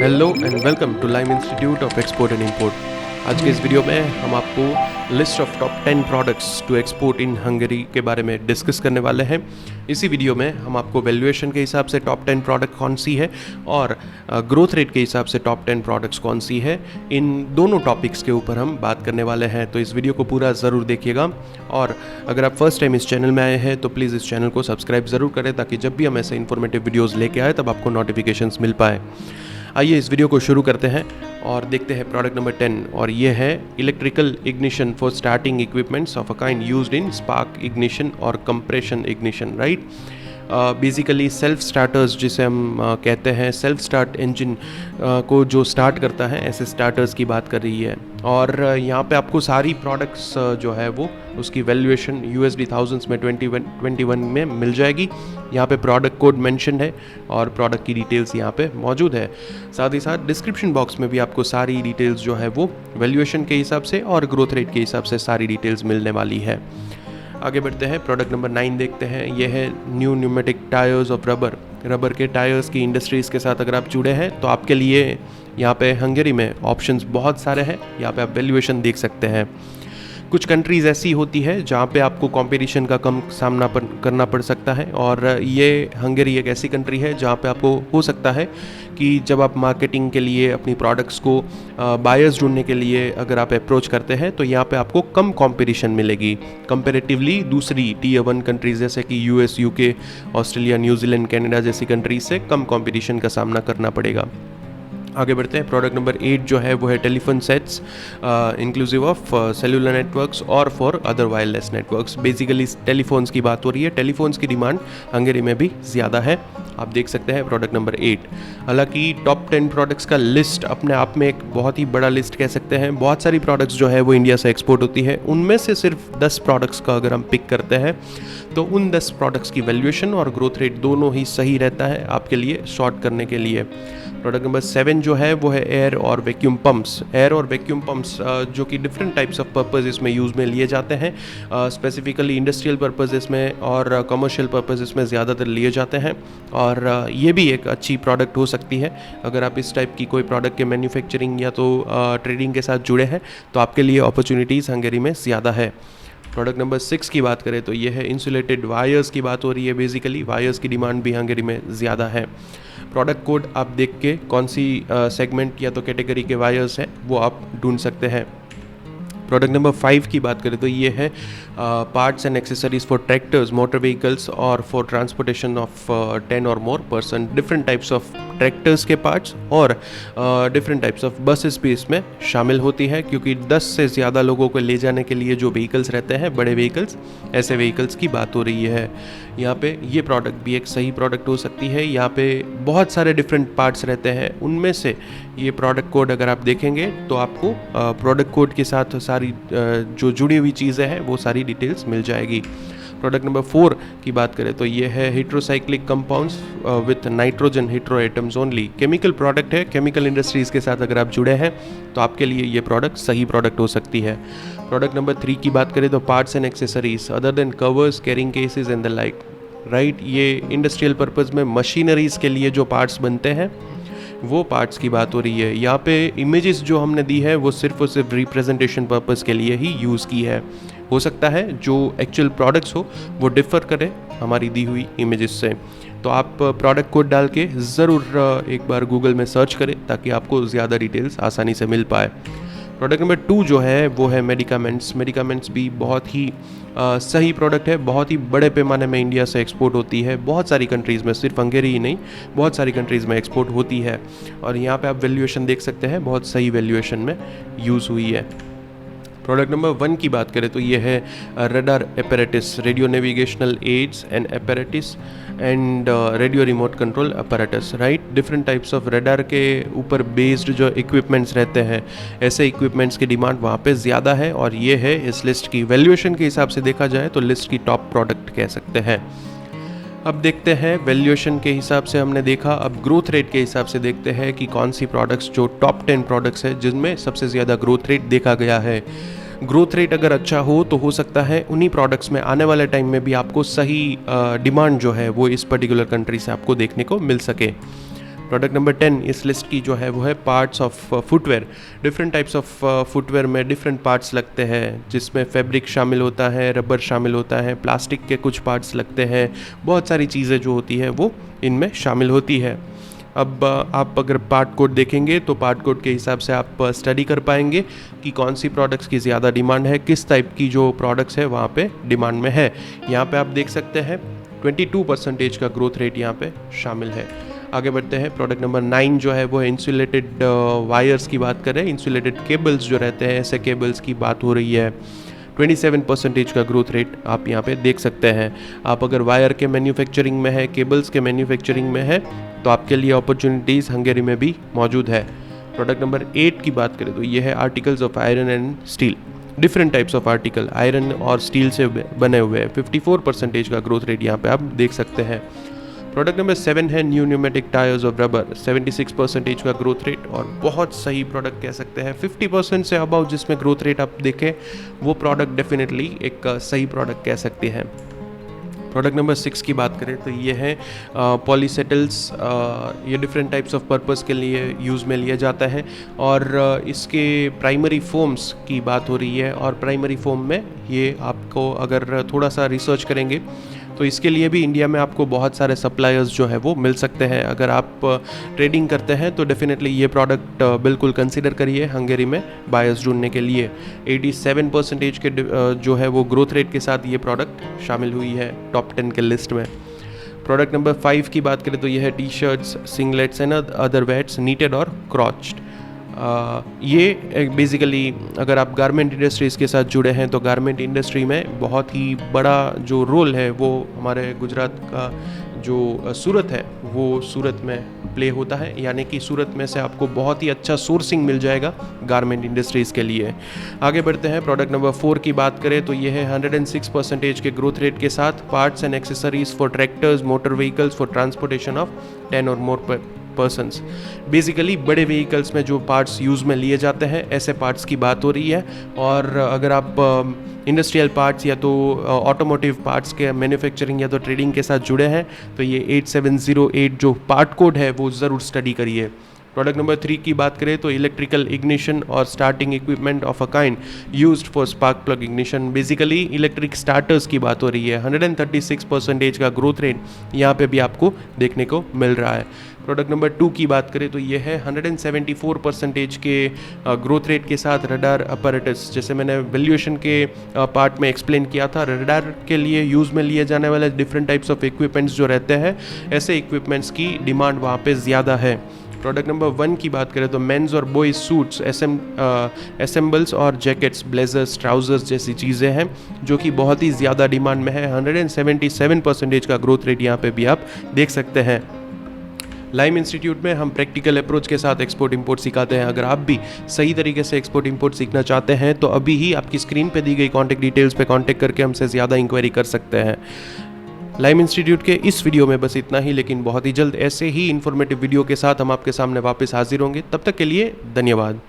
Hello and welcome to lime institute of export and import. आज के इस video में हम आपको list of top 10 products to export in Hungary के बारे में डिस्कस करने वाले हैं। इसी वीडियो में हम आपको वैल्यूएशन के हिसाब से टॉप 10 प्रोडक्ट कौन सी है और ग्रोथ रेट के हिसाब से टॉप 10 प्रोडक्ट्स कौन सी है, इन दोनों टॉपिक्स के ऊपर हम बात करने वाले हैं। तो इस वीडियो को पूरा ज़रूर देखिएगा और अगर आप फर्स्ट टाइम इस चैनल में आए हैं तो प्लीज़ इस चैनल को सब्सक्राइब ज़रूर करें ताकि जब भी हम ऐसे इन्फॉर्मेटिव वीडियोज़ लेके आए तब आपको नोटिफिकेशंस मिल पाए। आइए इस वीडियो को शुरू करते हैं और देखते हैं प्रोडक्ट नंबर 10 और ये है electrical ignition for starting equipments of a kind used in spark ignition और compression ignition, right. Basically self starters जिसे हम कहते हैं, सेल्फ स्टार्ट इंजन को जो स्टार्ट करता है, ऐसे स्टार्टर्स की बात कर रही है। और यहाँ पे आपको सारी प्रोडक्ट्स जो है वो उसकी वैल्यूएशन USD थाउजेंड्स में 21 में मिल जाएगी। यहाँ पे प्रोडक्ट कोड मेंशन है और प्रोडक्ट की डिटेल्स यहाँ पे मौजूद है। साथ ही साथ डिस्क्रिप्शन बॉक्स में भी आपको सारी डिटेल्स जो है वो वैल्यूएशन के हिसाब से और ग्रोथ रेट के हिसाब से सारी डिटेल्स मिलने वाली है। आगे बढ़ते हैं, प्रोडक्ट नंबर 9 देखते हैं। यह है new pneumatic tyres of rubber के टायर्स की इंडस्ट्रीज़ के साथ अगर आप जुड़े हैं तो आपके लिए यहाँ पे हंगरी में ऑप्शंस बहुत सारे हैं। यहाँ पे आप वैल्यूएशन देख सकते हैं। कुछ कंट्रीज़ ऐसी होती है जहाँ पे आपको कंपटीशन का कम सामना करना पड़ सकता है और ये हंगरी एक ऐसी कंट्री है जहाँ पे आपको हो सकता है कि जब आप मार्केटिंग के लिए अपनी प्रोडक्ट्स को बायर्स ढूंढने के लिए अगर आप अप्रोच करते हैं तो यहाँ पे आपको कम कंपटीशन मिलेगी कंपैरेटिवली दूसरी Tier 1 कंट्रीज़ जैसे कि US, UK, Australia, New Zealand, Canada जैसी कंट्रीज से कम कंपटीशन का सामना करना पड़ेगा। आगे बढ़ते हैं, प्रोडक्ट नंबर 8 जो है वो है telephone sets inclusive of cellular networks और for other wireless networks. Basically telephones की बात हो रही है। टेलीफोन्स की डिमांड हंगरी में भी ज़्यादा है, आप देख सकते हैं प्रोडक्ट नंबर 8। हालांकि टॉप 10 प्रोडक्ट्स का लिस्ट अपने आप में एक बहुत ही बड़ा लिस्ट कह सकते हैं। बहुत सारी प्रोडक्ट्स जो है वो इंडिया से एक्सपोर्ट होती है, उनमें से सिर्फ 10 प्रोडक्ट्स का अगर हम पिक करते हैं तो उन 10 प्रोडक्ट्स की वैल्यूएशन और ग्रोथ रेट दोनों ही सही रहता है आपके लिए शॉर्ट करने के लिए। प्रोडक्ट नंबर 7 जो है वो है एयर और वैक्यूम पंप्स। एयर और वैक्यूम पंप्स जो कि डिफरेंट टाइप्स ऑफ पर्पसेस में यूज़ में लिए जाते हैं, स्पेसिफिकली इंडस्ट्रियल पर्पसेस में और कमर्शियल पर्पसेस में ज़्यादातर लिए जाते हैं। और ये भी एक अच्छी प्रोडक्ट हो सकती है अगर आप इस टाइप की कोई प्रोडक्ट के मैन्युफैक्चरिंग या तो ट्रेडिंग के साथ जुड़े हैं तो आपके लिए अपॉर्चुनिटीज़ हंगरी में ज़्यादा है। प्रोडक्ट नंबर 6 की बात करें तो ये है इंसुलेटेड वायर्स की बात हो रही है। बेसिकली वायर्स की डिमांड भी हंगरी में ज़्यादा है। प्रोडक्ट कोड आप देख के कौन सी सेगमेंट या तो कैटेगरी के वायर्स हैं वो आप ढूंढ सकते हैं। प्रोडक्ट नंबर 5 की बात करें तो ये है parts and accessories for tractors, motor vehicles और फॉर ट्रांसपोर्टेशन ऑफ 10 और more person. Different types of tractors के पार्ट्स और डिफरेंट टाइप्स ऑफ बसेस भी इसमें शामिल होती है, क्योंकि 10 से ज़्यादा लोगों को ले जाने के लिए जो व्हीकल्स रहते हैं, बड़े व्हीकल्स, ऐसे व्हीकल्स की बात हो रही है। यहाँ पे ये प्रोडक्ट भी एक सही प्रोडक्ट हो सकती है। यहाँ पे बहुत सारे डिफरेंट पार्ट्स रहते हैं, उनमें से ये प्रोडक्ट कोड अगर आप देखेंगे तो आपको प्रोडक्ट कोड के साथ सारी जो जुड़ी हुई चीज़ें हैं वो सारी डिटेल्स मिल जाएगी। प्रोडक्ट नंबर 4 की बात करें तो ये है heterocyclic compounds with nitrogen hetero atoms only. Chemical product है। केमिकल इंडस्ट्रीज़ के साथ अगर आप जुड़े हैं तो आपके लिए ये प्रोडक्ट सही प्रोडक्ट हो सकती है। प्रोडक्ट नंबर 3 की बात करें तो parts and accessories other than covers, carrying cases and the like, right. ये इंडस्ट्रियल पर्पज़ में मशीनरीज़ के लिए जो पार्ट्स बनते हैं वो पार्ट्स की बात हो रही है। यहाँ पे इमेजेस जो हमने दी है वो सिर्फ और सिर्फ रिप्रेजेंटेशन पर्पज़ के लिए ही यूज़ की है। हो सकता है जो एक्चुअल प्रोडक्ट्स हो वो डिफ़र करे हमारी दी हुई इमेजेस से। तो आप प्रोडक्ट कोड डाल के ज़रूर एक बार गूगल में सर्च करें ताकि आपको ज़्यादा डिटेल्स आसानी से मिल पाए। प्रोडक्ट नंबर 2 जो है वो है मेडिकामेंट्स। मेडिकामेंट्स भी बहुत ही सही प्रोडक्ट है। बहुत ही बड़े पैमाने में इंडिया से एक्सपोर्ट होती है। बहुत सारी कंट्रीज़ में, सिर्फ हंगरी ही नहीं, बहुत सारी कंट्रीज़ में एक्सपोर्ट होती है। और यहाँ पे आप वैल्यूएशन देख सकते हैं, बहुत सही वैल्यूएशन में यूज़ हुई है। प्रोडक्ट नंबर 1 की बात करें तो ये है radar apparatus, radio navigational aids and apparatus and radio remote control apparatus, right. Different types of radar के ऊपर बेस्ड जो इक्विपमेंट्स रहते हैं, ऐसे इक्विपमेंट्स की डिमांड वहाँ पे ज़्यादा है और ये है इस लिस्ट की वैल्यूएशन के हिसाब से देखा जाए तो लिस्ट की टॉप प्रोडक्ट कह सकते हैं। अब देखते हैं वैल्यूएशन के हिसाब से हमने देखा, अब ग्रोथ रेट के हिसाब से देखते हैं कि कौन सी प्रोडक्ट्स जो टॉप 10 प्रोडक्ट्स है जिनमें सबसे ज़्यादा ग्रोथ रेट देखा गया है। ग्रोथ रेट अगर अच्छा हो सकता है उन्हीं प्रोडक्ट्स में आने वाले टाइम में भी आपको सही डिमांड जो है वो इस पर्टिकुलर कंट्री से आपको देखने को मिल सके। प्रोडक्ट नंबर 10 इस लिस्ट की जो है वो है parts of footwear. Different types of footwear में डिफरेंट पार्ट्स लगते हैं, जिसमें फैब्रिक शामिल होता है, रबर शामिल होता है, प्लास्टिक के कुछ पार्ट्स लगते हैं, बहुत सारी चीज़ें जो होती है वो इनमें शामिल होती है। अब आप अगर पार्ट कोड देखेंगे तो पार्ट कोड के हिसाब से आप स्टडी कर पाएंगे कि कौन सी प्रोडक्ट्स की ज़्यादा डिमांड है, किस टाइप की जो प्रोडक्ट्स है वहाँ पे डिमांड में है। यहाँ पे आप देख सकते हैं 22% का ग्रोथ रेट यहाँ पे शामिल है। आगे बढ़ते हैं, प्रोडक्ट नंबर 9 जो है वो है इंसुलेटेड वायर्स की बात करें, इंसुलेटेड केबल्स जो रहते हैं, ऐसे केबल्स की बात हो रही है। 27% का ग्रोथ रेट आप यहाँ पे देख सकते हैं। आप अगर वायर के मैन्युफैक्चरिंग में है, केबल्स के मैन्युफैक्चरिंग में है, तो आपके लिए अपॉर्चुनिटीज़ हंगेरी में भी मौजूद है। प्रोडक्ट नंबर 8 की बात करें तो ये है articles of iron and steel. Different types of article iron और स्टील से बने हुए हैं। 54% का ग्रोथ रेट यहाँ पे आप देख सकते हैं। प्रोडक्ट नंबर 7 है new pneumatic tyres of rubber. 76% का ग्रोथ रेट और बहुत सही प्रोडक्ट कह सकते हैं। 50% से अबाउ जिसमें ग्रोथ रेट आप देखें वो प्रोडक्ट डेफिनेटली एक सही प्रोडक्ट कह सकते हैं। प्रोडक्ट नंबर 6 की बात करें तो ये है पॉलीसेटल्स। ये डिफरेंट टाइप्स ऑफ पर्पस के लिए यूज़ में लिया जाता है और इसके प्राइमरी फोम्स की बात हो रही है। और प्राइमरी फोम में ये आपको अगर थोड़ा सा रिसर्च करेंगे तो इसके लिए भी इंडिया में आपको बहुत सारे सप्लायर्स जो है वो मिल सकते हैं। अगर आप ट्रेडिंग करते हैं तो डेफिनेटली ये प्रोडक्ट बिल्कुल कंसीडर करिए हंगेरी में बायर्स ढूंढने के लिए। 87% के जो है वो ग्रोथ रेट के साथ ये प्रोडक्ट शामिल हुई है टॉप 10 के लिस्ट में। प्रोडक्ट नंबर 5 की बात करें तो ये है T shirts, singlets and other vests knitted और क्रॉच्ड। ये बेसिकली अगर आप गारमेंट इंडस्ट्रीज़ के साथ जुड़े हैं तो गारमेंट इंडस्ट्री में बहुत ही बड़ा जो रोल है वो हमारे गुजरात का जो सूरत है वो सूरत में प्ले होता है। यानी कि सूरत में से आपको बहुत ही अच्छा सोर्सिंग मिल जाएगा गारमेंट इंडस्ट्रीज़ के लिए। आगे बढ़ते हैं, प्रोडक्ट नंबर 4 की बात करें तो ये है 106% के ग्रोथ रेट के साथ parts and accessories for tractors, motor vehicles for transportation of 10 और मोर पर्सन्स। बेसिकली बड़े व्हीकल्स में जो पार्ट्स यूज़ में लिए जाते हैं ऐसे पार्ट्स की बात हो रही है। और अगर आप इंडस्ट्रियल पार्ट्स या तो ऑटोमोटिव पार्ट्स के मैन्युफैक्चरिंग या तो ट्रेडिंग के साथ जुड़े हैं तो ये 8708 जो पार्ट कोड है वो ज़रूर स्टडी करिए। प्रोडक्ट नंबर 3 की बात करें तो इलेक्ट्रिकल इग्निशन और starting equipment of a kind used for spark plug ignition. Basically electric starters की बात हो रही है। 136% का ग्रोथ रेट यहाँ पे भी आपको देखने को मिल रहा है। प्रोडक्ट नंबर 2 की बात करें तो ये है 174% के ग्रोथ रेट के साथ रडार अपैरेटस। जैसे मैंने वैल्यूएशन के पार्ट में एक्सप्लेन किया था, रडार के लिए यूज़ में लिए जाने वाले डिफरेंट टाइप्स ऑफ इक्विपमेंट्स जो रहते हैं ऐसे इक्विपमेंट्स की डिमांड वहाँ पे ज़्यादा है। प्रोडक्ट नंबर 1 की बात करें तो मेंस और बॉयज सूट्स, एसेंबल्स और जैकेट्स, ब्लेजर्स, ट्राउजर्स जैसी चीज़ें हैं जो कि बहुत ही ज़्यादा डिमांड में है। 177% का ग्रोथ रेट यहाँ पे भी आप देख सकते हैं। लाइम इंस्टीट्यूट में हम प्रैक्टिकल अप्रोच के साथ एक्सपोर्ट इंपोर्ट सिखाते हैं। अगर आप भी सही तरीके से एक्सपोर्ट इंपोर्ट सीखना चाहते हैं तो अभी ही आपकी स्क्रीन पे दी गई कॉन्टैक्ट डिटेल्स पे कॉन्टैक्ट करके हमसे ज़्यादा इंक्वायरी कर सकते हैं। लाइम इंस्टीट्यूट के इस वीडियो में बस इतना ही, लेकिन बहुत ही जल्द ऐसे ही इन्फॉर्मेटिव वीडियो के साथ हम आपके सामने वापस हाजिर होंगे। तब तक के लिए धन्यवाद।